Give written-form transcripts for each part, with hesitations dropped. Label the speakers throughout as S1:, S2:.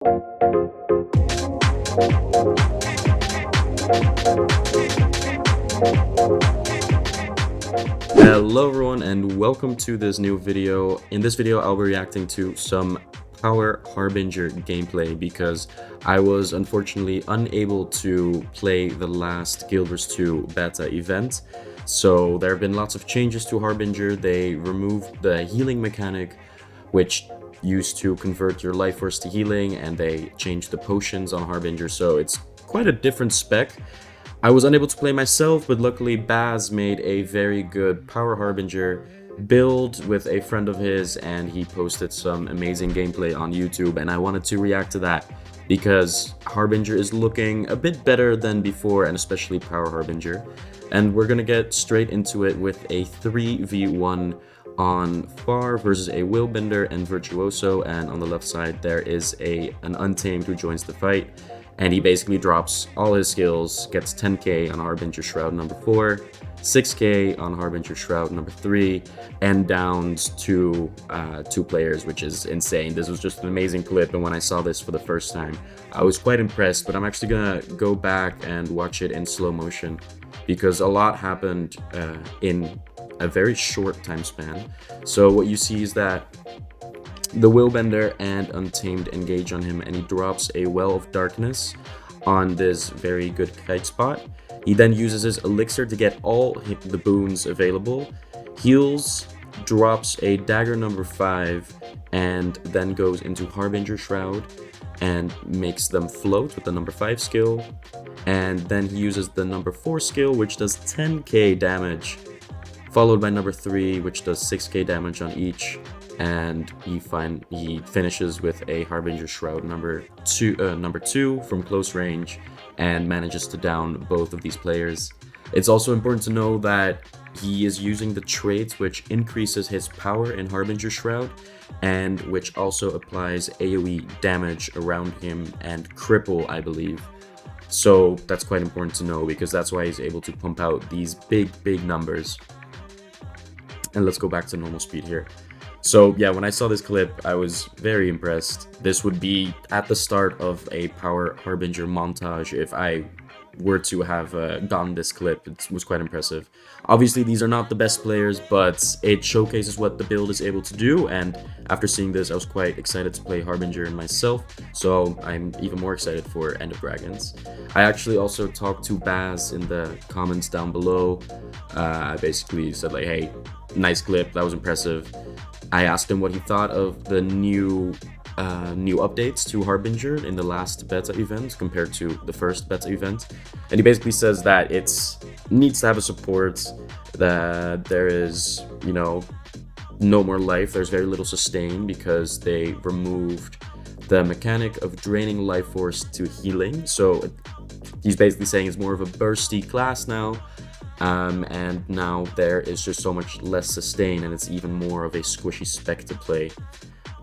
S1: Hello everyone and welcome to this new video. In this video I'll be reacting to some Power Harbinger gameplay because I was unfortunately unable to play the last GW2 beta event. So there have been lots of changes to Harbinger. They removed the healing mechanic, which used to convert your life force to healing, and they changed the potions on Harbinger, so it's quite a different spec. I was unable to play myself, but luckily Baz made a very good Power Harbinger build with a friend of his, and he posted some amazing gameplay on YouTube, and I wanted to react to that because Harbinger is looking a bit better than before, and especially Power Harbinger. And we're gonna get straight into it with a 3v1 on Far versus a Willbender and Virtuoso, and on the left side there is an Untamed who joins the fight. And he basically drops all his skills, gets 10k on Harbinger Shroud number 4, 6k on Harbinger Shroud number 3, and downs two players, which is insane. This was just an amazing clip, and when I saw this for the first time, I was quite impressed, but I'm actually gonna go back and watch it in slow motion because a lot happened in a very short time span. So what you see is that the Willbender and Untamed engage on him, and he drops a Well of Darkness on this very good kite spot. He then uses his elixir to get all the boons available, heals, drops a dagger number 5, and then goes into Harbinger Shroud and makes them float with the number 5 skill. And then he uses the number 4 skill, which does 10k damage, followed by number 3, which does 6k damage on each. And he finishes with a Harbinger Shroud number 2 from close range and manages to down both of these players. It's also important to know that he is using the trait which increases his power in Harbinger Shroud and which also applies AoE damage around him and cripple, I believe. So that's quite important to know because that's why he's able to pump out these big numbers. And let's go back to normal speed here. So yeah, when I saw this clip, I was very impressed. This would be at the start of a Power Harbinger montage if I were to have gotten this clip. It was quite impressive. Obviously, these are not the best players, but it showcases what the build is able to do, and after seeing this, I was quite excited to play Harbinger myself, so I'm even more excited for End of Dragons. I actually also talked to Baz in the comments down below. I basically said like, hey, nice clip, that was impressive. I asked him what he thought of the new updates to Harbinger in the last beta event compared to the first beta event, and he basically says that it needs to have a support, that there is, no more life, there's very little sustain because they removed the mechanic of draining life force to healing. So he's basically saying it's more of a bursty class now. And now there is just so much less sustain, and it's even more of a squishy spec to play.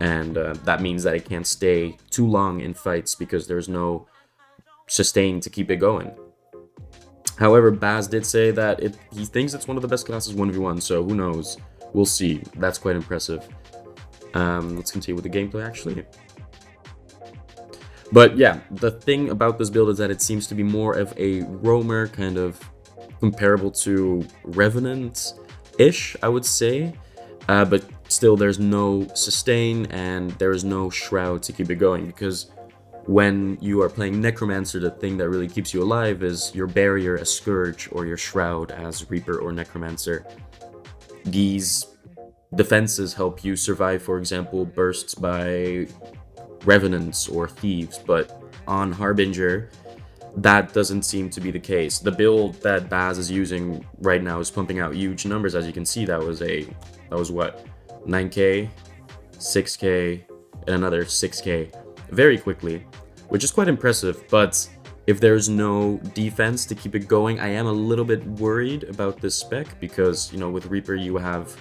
S1: And that means that it can't stay too long in fights because there's no sustain to keep it going. However, Baz did say that he thinks it's one of the best classes 1v1, so who knows? We'll see. That's quite impressive. Let's continue with the gameplay, actually. But yeah, the thing about this build is that it seems to be more of a roamer, kind of comparable to Revenant-ish, I would say, but still there's no sustain and there is no shroud to keep it going, because when you are playing Necromancer, the thing that really keeps you alive is your barrier as Scourge or your shroud as Reaper or Necromancer. These defenses help you survive, for example, bursts by Revenants or Thieves, but on Harbinger, that doesn't seem to be the case. The build that Baz is using right now is pumping out huge numbers. As you can see, that was what, 9k, 6k, and another 6k very quickly, which is quite impressive. But if there's no defense to keep it going, I am a little bit worried about this spec because, with Reaper you have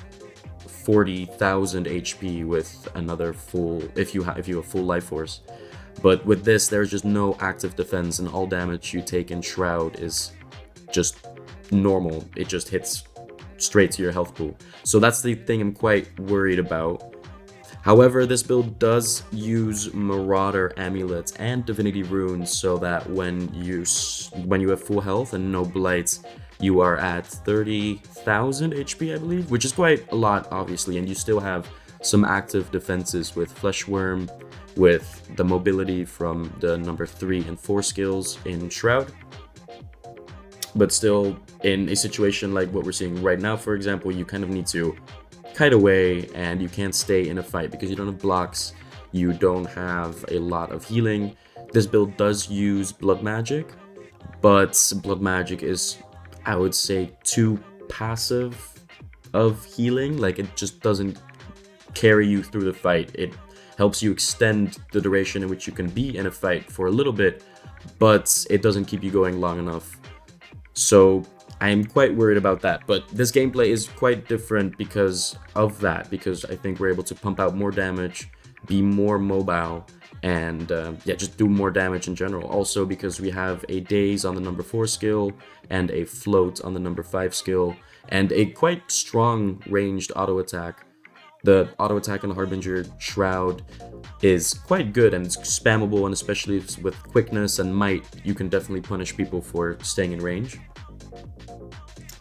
S1: 40,000 HP with another full, if you have full life force. But with this, there's just no active defense, and all damage you take in Shroud is just normal. It just hits straight to your health pool. So that's the thing I'm quite worried about. However, this build does use Marauder amulets and Divinity runes, so that when you have full health and no blights, you are at 30,000 HP, I believe, which is quite a lot, obviously, and you still have some active defenses with Fleshworm, with the mobility from the number 3 and 4 skills in Shroud. But still, in a situation like what we're seeing right now, for example, you kind of need to kite away, and you can't stay in a fight because you don't have blocks, you don't have a lot of healing. This build does use blood magic, but blood magic is, I would say, too passive of healing. Like, it just doesn't carry you through the fight. It helps you extend the duration in which you can be in a fight for a little bit, but it doesn't keep you going long enough. So I'm quite worried about that, but this gameplay is quite different because of that, because I think we're able to pump out more damage, be more mobile, and yeah, just do more damage in general. Also because we have a daze on the number 4 skill and a float on the number 5 skill, and a quite strong ranged auto attack. The auto attack in the Harbinger Shroud is quite good and it's spammable, and especially with quickness and might, you can definitely punish people for staying in range.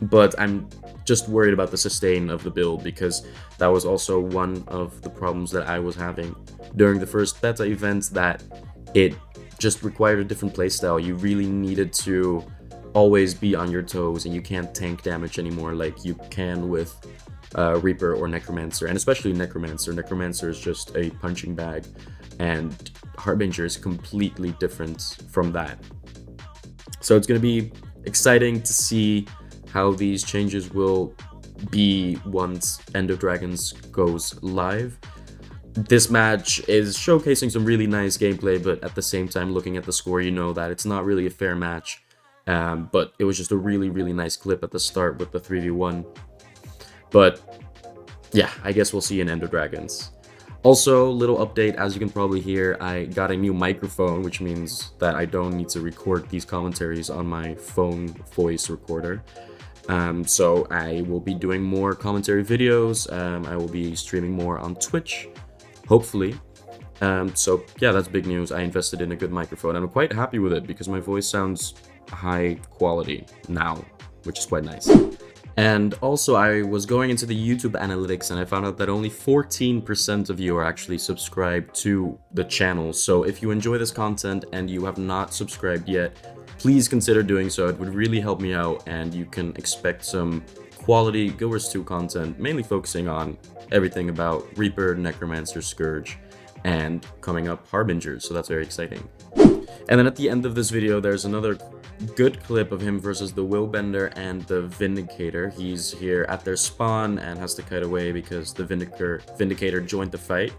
S1: But I'm just worried about the sustain of the build, because that was also one of the problems that I was having during the first beta event, that it just required a different playstyle. You really needed to always be on your toes, and you can't tank damage anymore like you can with Reaper or Necromancer, and especially Necromancer. Necromancer is just a punching bag, and Harbinger is completely different from that. So it's going to be exciting to see how these changes will be once End of Dragons goes live. This match is showcasing some really nice gameplay, but at the same time, looking at the score, you know that it's not really a fair match. But it was just a really, really nice clip at the start with the 3v1. But yeah, I guess we'll see in End of Dragons. Also, little update, as you can probably hear, I got a new microphone, which means that I don't need to record these commentaries on my phone voice recorder. So I will be doing more commentary videos. I will be streaming more on Twitch, hopefully. So yeah, that's big news. I invested in a good microphone, and I'm quite happy with it because my voice sounds high quality now, which is quite nice. And also, I was going into the YouTube analytics and I found out that only 14% of you are actually subscribed to the channel. So if you enjoy this content and you have not subscribed yet, please consider doing so. It would really help me out, and you can expect some quality GW2 content, mainly focusing on everything about Reaper, Necromancer, Scourge, and coming up Harbinger. So that's very exciting. And then at the end of this video, there's another good clip of him versus the Willbender and the Vindicator. He's here at their spawn and has to kite away because the Vindicator joined the fight,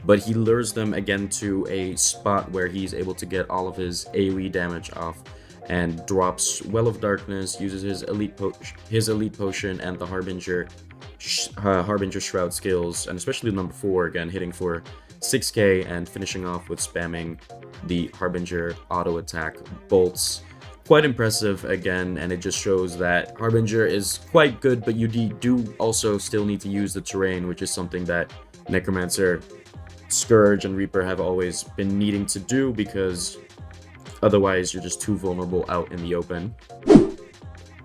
S1: but he lures them again to a spot where he's able to get all of his AoE damage off and drops Well of Darkness, uses his elite potion and the Harbinger Shroud skills, and especially the number 4 again, hitting for 6k and finishing off with spamming the Harbinger auto attack bolts. Quite impressive again, and it just shows that Harbinger is quite good, but you do also still need to use the terrain, which is something that Necromancer, Scourge, and Reaper have always been needing to do, because otherwise you're just too vulnerable out in the open.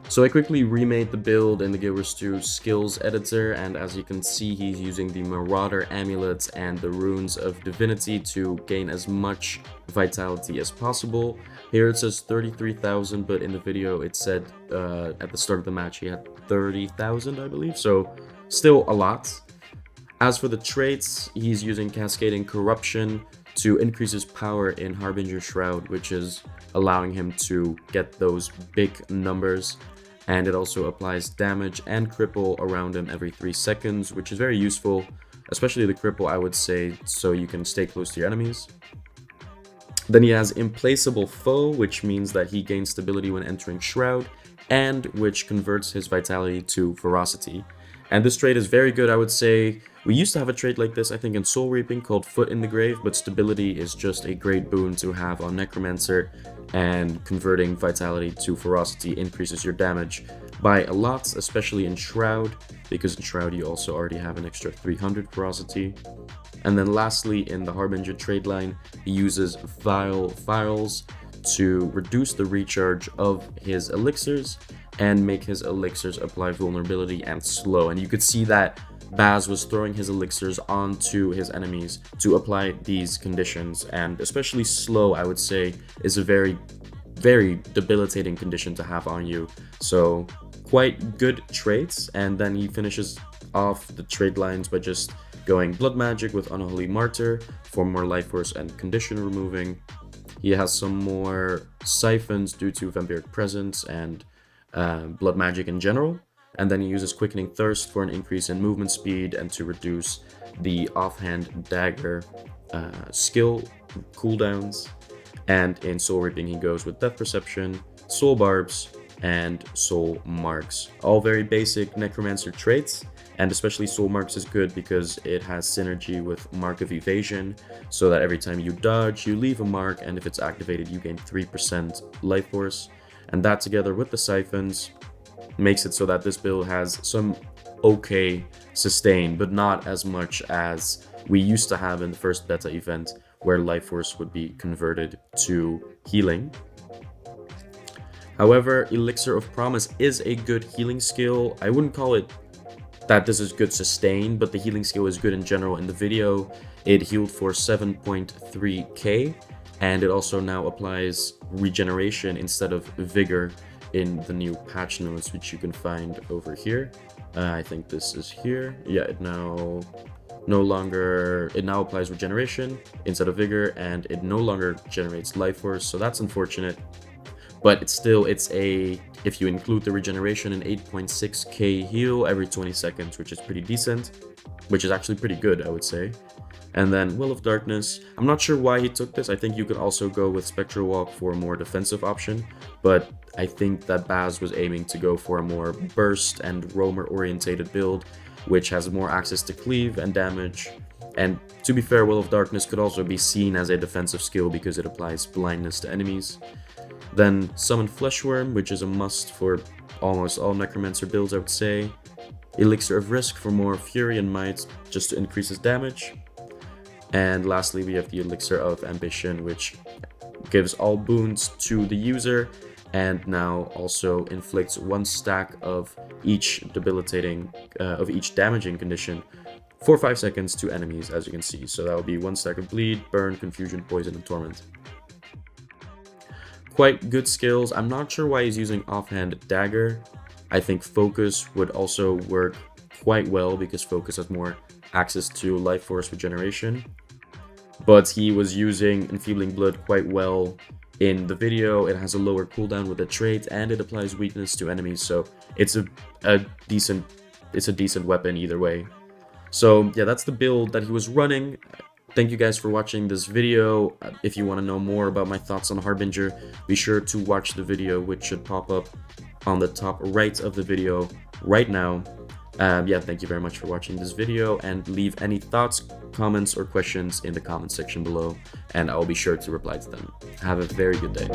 S1: So I quickly remade the build in the GW2 skills editor, and as you can see, he's using the Marauder amulets and the runes of divinity to gain as much vitality as possible. Here it says 33,000, but in the video it said at the start of the match he had 30,000, I believe, so still a lot. As for the traits, he's using Cascading Corruption to increase his power in Harbinger Shroud, which is allowing him to get those big numbers. And it also applies damage and cripple around him every 3 seconds, which is very useful, especially the cripple, I would say, so you can stay close to your enemies. Then he has Implacable Foe, which means that he gains stability when entering Shroud, and which converts his vitality to Ferocity. And this trait is very good, I would say. We used to have a trait like this, I think, in Soul Reaping called Foot in the Grave, but stability is just a great boon to have on Necromancer, and converting vitality to ferocity increases your damage by a lot, especially in Shroud, because in Shroud you also already have an extra 300 ferocity. And then lastly, in the Harbinger trade line, he uses Vile Files to reduce the recharge of his elixirs and make his elixirs apply vulnerability and slow. And you could see that Baz was throwing his elixirs onto his enemies to apply these conditions, and especially slow, I would say, is a very debilitating condition to have on you. So quite good traits. And then he finishes off the trade lines by just going Blood Magic with Unholy Martyr for more life force and condition removing. He has some more siphons due to Vampiric Presence and Blood Magic in general. And then he uses Quickening Thirst for an increase in movement speed and to reduce the offhand dagger skill cooldowns. And in Soul Reaping, he goes with Death Perception, Soul Barbs, and Soul Marks. All very basic Necromancer traits, and especially Soul Marks is good because it has synergy with Mark of Evasion, so that every time you dodge, you leave a mark, and if it's activated, you gain 3% life force. And that together with the Siphons makes it so that this build has some okay sustain, but not as much as we used to have in the first beta event, where life force would be converted to healing. However, Elixir of Promise is a good healing skill. I wouldn't call it that this is good sustain, but the healing skill is good in general. In the video, it healed for 7.3k, and it also now applies regeneration instead of vigor in the new patch notes, which you can find over here. I think this is here. Yeah, it now applies regeneration instead of vigor, and it no longer generates life force, so that's unfortunate. But it's if you include the regeneration, an 8.6k heal every 20 seconds, which is pretty decent, which is actually pretty good, I would say. And then Will of Darkness, I'm not sure why he took this. I think you could also go with Spectral Walk for a more defensive option, but I think that Baz was aiming to go for a more burst and roamer orientated build, which has more access to cleave and damage. And to be fair, Will of Darkness could also be seen as a defensive skill because it applies blindness to enemies. Then Summon Fleshworm, which is a must for almost all Necromancer builds, I would say. Elixir of Risk for more Fury and Might, just to increase his damage. And lastly, we have the Elixir of Ambition, which gives all boons to the user, and now also inflicts 1 stack of each damaging condition for 5 seconds to enemies, as you can see. So that would be 1 stack of Bleed, Burn, Confusion, Poison, and Torment. Quite good skills. I'm not sure why he's using Offhand Dagger. I think Focus would also work quite well because Focus has more access to life force regeneration. But he was using Enfeebling Blood quite well in the video. It has a lower cooldown with the trait, and it applies weakness to enemies, so it's a decent weapon either way. So yeah, that's the build that he was running. Thank you guys for watching this video. If you want to know more about my thoughts on Harbinger, be sure to watch the video, which should pop up on the top right of the video right now. Yeah, thank you very much for watching this video, and leave any thoughts, comments, or questions in the comment section below, and I'll be sure to reply to them. Have a very good day.